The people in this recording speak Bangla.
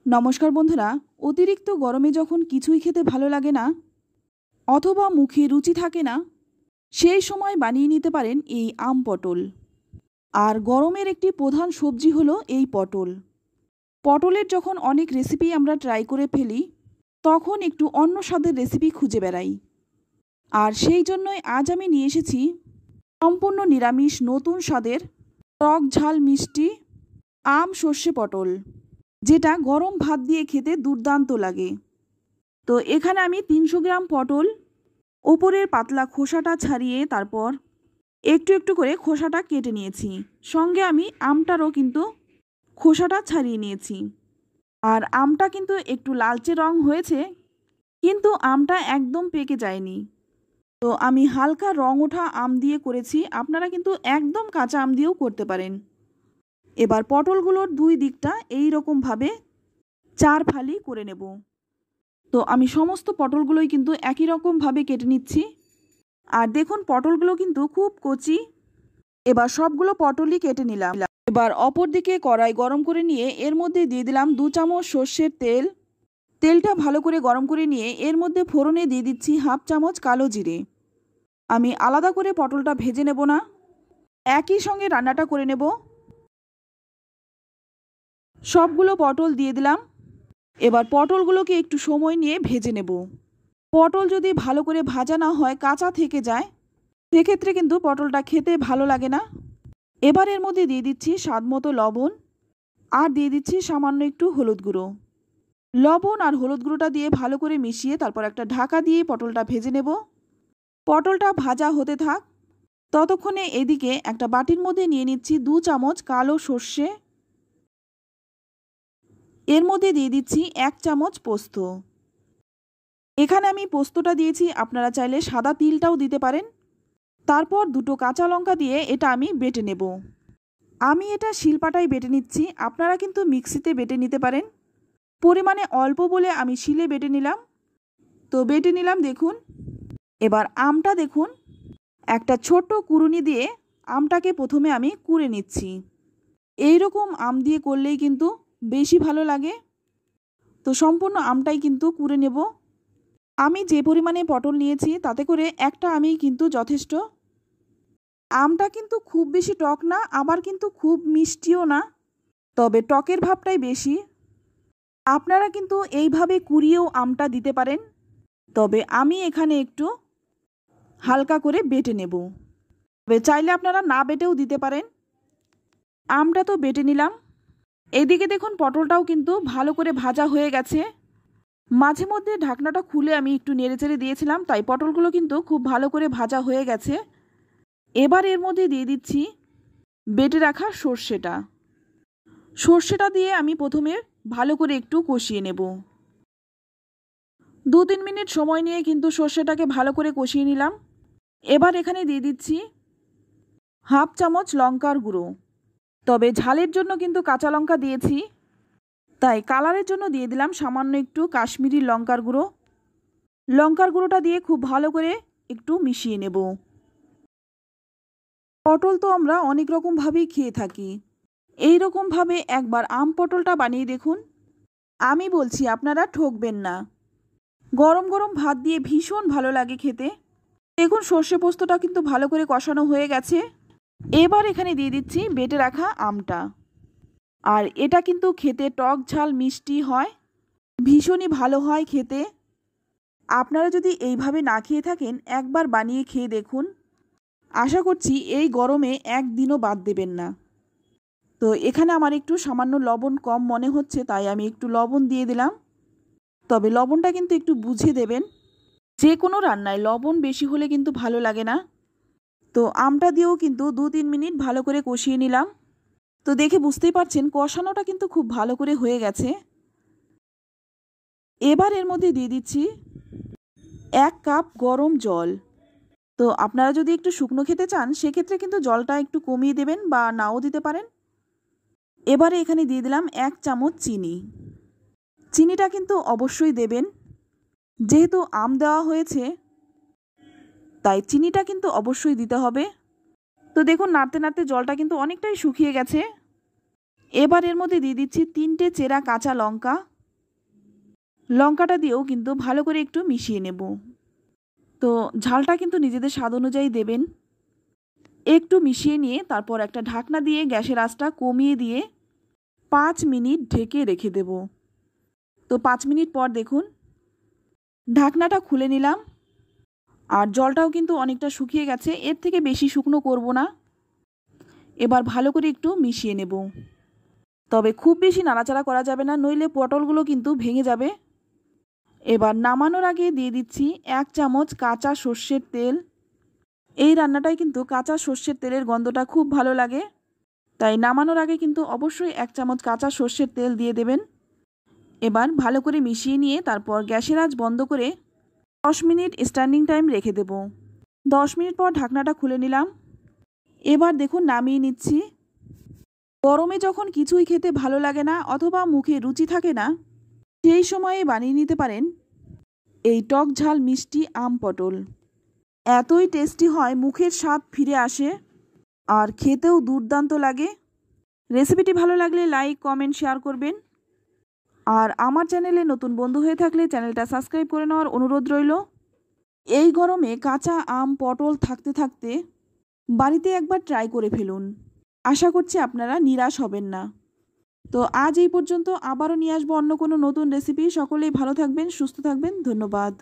নমস্কার বন্ধুরা। অতিরিক্ত গরমে যখন কিছুই খেতে ভালো লাগে না অথবা মুখে রুচি থাকে না, সেই সময় বানিয়ে নিতে পারেন এই আম পটল। আর গরমের একটি প্রধান সবজি হলো এই পটল। পটলের যখন অনেক রেসিপি আমরা ট্রাই করে ফেলি, তখন একটু অন্য স্বাদের রেসিপি খুঁজে বেড়াই। আর সেই জন্যই আজ আমি নিয়ে এসেছি সম্পূর্ণ নিরামিষ নতুন স্বাদের টক ঝাল মিষ্টি আম সর্ষে পটল, যেটা গরম ভাত দিয়ে খেতে দুর্দান্ত লাগে। তো এখানে আমি 300 গ্রাম পটল ওপরের পাতলা খোসাটা ছাড়িয়ে তারপর একটু একটু করে খোসাটা কেটে নিয়েছি। সঙ্গে আমি আমটারও কিন্তু খোসাটা ছাড়িয়ে নিয়েছি। আর আমটা কিন্তু একটু লালচে রং হয়েছে, কিন্তু আমটা একদম পেকে যায়নি। তো আমি হালকা রং ওঠা আম দিয়ে করেছি, আপনারা কিন্তু একদম কাঁচা আম দিয়েও করতে পারেন। এবার পটলগুলোর দুই দিকটা এই রকমভাবে 4 ফালি করে নেব। তো আমি সমস্ত পটলগুলোই কিন্তু একই রকমভাবে কেটে নিচ্ছি। আর দেখুন পটলগুলো কিন্তু খুব কচি। এবার সবগুলো পটলই কেটে নিলাম। এবার অপর দিকে কড়াই গরম করে নিয়ে এর মধ্যে দিয়ে দিলাম 2 চামচ সর্ষের তেল। তেলটা ভালো করে গরম করে নিয়ে এর মধ্যে ফোড়নে দিয়ে দিচ্ছি 1/2 চামচ কালো জিরে। আমি আলাদা করে পটলটা ভেজে নেব না, একই সঙ্গে রান্নাটা করে নেব। সবগুলো পটল দিয়ে দিলাম। এবার পটলগুলোকে একটু সময় নিয়ে ভেজে নেব। পটল যদি ভালো করে ভাজা না হয়, কাঁচা থেকে যায়, সেক্ষেত্রে কিন্তু পটলটা খেতে ভালো লাগে না। এবার এর মধ্যে দিয়ে দিচ্ছি স্বাদ মতো লবণ আর দিয়ে দিচ্ছি সামান্য একটু হলুদ গুঁড়ো। লবণ আর হলুদ গুঁড়োটা দিয়ে ভালো করে মিশিয়ে তারপর একটা ঢাকা দিয়ে পটলটা ভেজে নেব। পটলটা ভাজা হতে থাক, ততক্ষণে এদিকে একটা বাটির মধ্যে নিয়ে নিচ্ছি 2 চামচ কালো সর্ষে। এর মধ্যে দিয়ে দিচ্ছি 1 চামচ পোস্ত। এখানে আমি পোস্তটা দিয়েছি, আপনারা চাইলে সাদা তিলটাও দিতে পারেন। তারপর 2টো কাঁচা লঙ্কা দিয়ে এটা আমি বেটে নেব। আমি এটা শিলপাটায় বেটে নিচ্ছি, আপনারা কিন্তু মিক্সিতে বেটে নিতে পারেন। পরিমাণে অল্প বলে আমি শিলে বেটে নিলাম। তো বেটে নিলাম দেখুন। এবার আমটা দেখুন, একটা ছোট কুড়ুনি দিয়ে আমটাকে প্রথমে আমি কুড়ে নিচ্ছি। এই রকম আম দিয়ে করলেই কিন্তু বেশি ভালো লাগে। তো সম্পূর্ণ আমটাই কিন্তু কুড়ে নেব। আমি যে পরিমাণে পটল নিয়েছি তাতে করে একটা আমি কিন্তু যথেষ্ট। আমটা কিন্তু খুব বেশি টক না, আবার কিন্তু খুব মিষ্টিও না, তবে টকের ভাবটাই বেশি। আপনারা কিন্তু এইভাবে কুড়িয়েও আমটা দিতে পারেন, তবে আমি এখানে একটু হালকা করে বেটে নেব। তবে চাইলে আপনারা না বেটেও দিতে পারেন। আমটা তো বেটে নিলাম। এদিকে দেখুন পটলটাও কিন্তু ভালো করে ভাজা হয়ে গেছে। মাঝে মধ্যে ঢাকনাটা খুলে আমি একটু নেড়েচেড়ে দিয়েছিলাম, তাই পটলগুলো কিন্তু খুব ভালো করে ভাজা হয়ে গেছে। এবার এর মধ্যে দিয়ে দিচ্ছি বেটে রাখা সর্ষেটা। সর্ষেটা দিয়ে আমি প্রথমে ভালো করে একটু কষিয়ে নেব। 2-3 মিনিট সময় নিয়ে কিন্তু সর্ষেটাকে ভালো করে কষিয়ে নিলাম। এবার এখানে দিয়ে দিচ্ছি 1/2 চামচ লঙ্কার গুঁড়ো। তবে ঝালের জন্য কিন্তু কাঁচা লঙ্কা দিয়েছি, তাই কালারের জন্য দিয়ে দিলাম সামান্য একটু কাশ্মীরি লঙ্কার গুঁড়ো। লঙ্কার গুঁড়োটা দিয়ে খুব ভালো করে একটু মিশিয়ে নেব। পটল তো আমরা অনেক রকমভাবেই খেয়ে থাকি, এই রকমভাবে একবার আম পটলটা বানিয়ে দেখুন। আমি বলছি আপনারা ঠকবেন না। গরম গরম ভাত দিয়ে ভীষণ ভালো লাগে খেতে। দেখুন সর্ষে পোস্তটা কিন্তু ভালো করে কষানো হয়ে গেছে। এবার এখানে দিয়ে দিচ্ছি বেটে রাখা আমটা। আর এটা কিন্তু খেতে টক ঝাল মিষ্টি হয়, ভীষণই ভালো হয় খেতে। আপনারা যদি এইভাবে না খেয়ে থাকেন, একবার বানিয়ে খেয়ে দেখুন। আশা করছি এই গরমে একদিনও বাদ দেবেন না। তো এখানে আমার একটু সামান্য লবণ কম মনে হচ্ছে, তাই আমি একটু লবণ দিয়ে দিলাম। তবে লবণটা কিন্তু একটু বুঝে দেবেন, যে কোনো রান্নায় লবণ বেশি হলে কিন্তু ভালো লাগে না। তো আমটা দিয়েও কিন্তু 2-3 মিনিট ভালো করে কষিয়ে নিলাম। তো দেখে বুঝতেই পারছেন কষানোটা কিন্তু খুব ভালো করে হয়ে গেছে। এবার এর মধ্যে দিয়ে দিচ্ছি 1 কাপ গরম জল। তো আপনারা যদি একটু শুকনো খেতে চান, সেক্ষেত্রে কিন্তু জলটা একটু কমিয়ে দেবেন বা নাও দিতে পারেন। এবারে এখানে দিয়ে দিলাম 1 চামচ চিনি। চিনিটা কিন্তু অবশ্যই দেবেন, যেহেতু আম দেওয়া হয়েছে তাই চিনিটা কিন্তু অবশ্যই দিতে হবে। তো দেখুন নাড়তে নাড়তে জলটা কিন্তু অনেকটাই শুকিয়ে গেছে। এবার এর মধ্যে দিয়ে দিচ্ছি 3টে চেরা কাঁচা লঙ্কা। লঙ্কাটা দিয়েও কিন্তু ভালো করে একটু মিশিয়ে নেব। তো ঝালটা কিন্তু নিজেদের স্বাদ অনুযায়ী দেবেন। একটু মিশিয়ে নিয়ে তারপর একটা ঢাকনা দিয়ে গ্যাসের আঁচটা কমিয়ে দিয়ে 5 মিনিট ঢেকে রেখে দেব। তো 5 মিনিট পর দেখুন ঢাকনাটা খুলে নিলাম, আর জলটাও কিন্তু অনেকটা শুকিয়ে গেছে। এর থেকে বেশি শুকনো করব না। এবার ভালো করে একটু মিশিয়ে নেব। তবে খুব বেশি নাড়াচাড়া করা যাবে না, নইলে পটলগুলো কিন্তু ভেঙে যাবে। এবার নামানোর আগে দিয়ে দিচ্ছি 1 চামচ কাঁচা সর্ষের তেল। এই রান্নাটায় কিন্তু কাঁচা সর্ষের তেলের গন্ধটা খুব ভালো লাগে, তাই নামানোর আগে কিন্তু অবশ্যই 1 চামচ কাঁচা সর্ষের তেল দিয়ে দেবেন। এবার ভালো করে মিশিয়ে নিয়ে তারপর গ্যাসের আঁচ বন্ধ করে 10 মিনিট স্ট্যান্ডিং টাইম রেখে দেব। 10 মিনিট পর ঢাকনাটা খুলে নিলাম। এবার দেখুন নামিয়ে নিচ্ছি। গরমে যখন কিছুই খেতে ভালো লাগে না অথবা মুখে রুচি থাকে না, সেই সময়ে বানিয়ে নিতে পারেন এই টক ঝাল মিষ্টি আম পটল। এতই টেস্টি হয়, মুখের স্বাদ ফিরে আসে আর খেতেও দুর্দান্ত লাগে। রেসিপিটি ভালো লাগলে লাইক, কমেন্ট, শেয়ার করবেন। আর আমার চ্যানেলে নতুন বন্ধু হয়ে থাকলে চ্যানেলটা সাবস্ক্রাইব করে নেওয়ার অনুরোধ রইল। এই গরমে কাঁচা আম পটল থাকতে থাকতে বাড়িতে একবার ট্রাই করে ফেলুন। আশা করছি আপনারা নিরাশ হবেন না। তো আজ এই পর্যন্ত, আবারও নিয়ে আসবো অন্য কোনো নতুন রেসিপি। সকলেই ভালো থাকবেন, সুস্থ থাকবেন। ধন্যবাদ।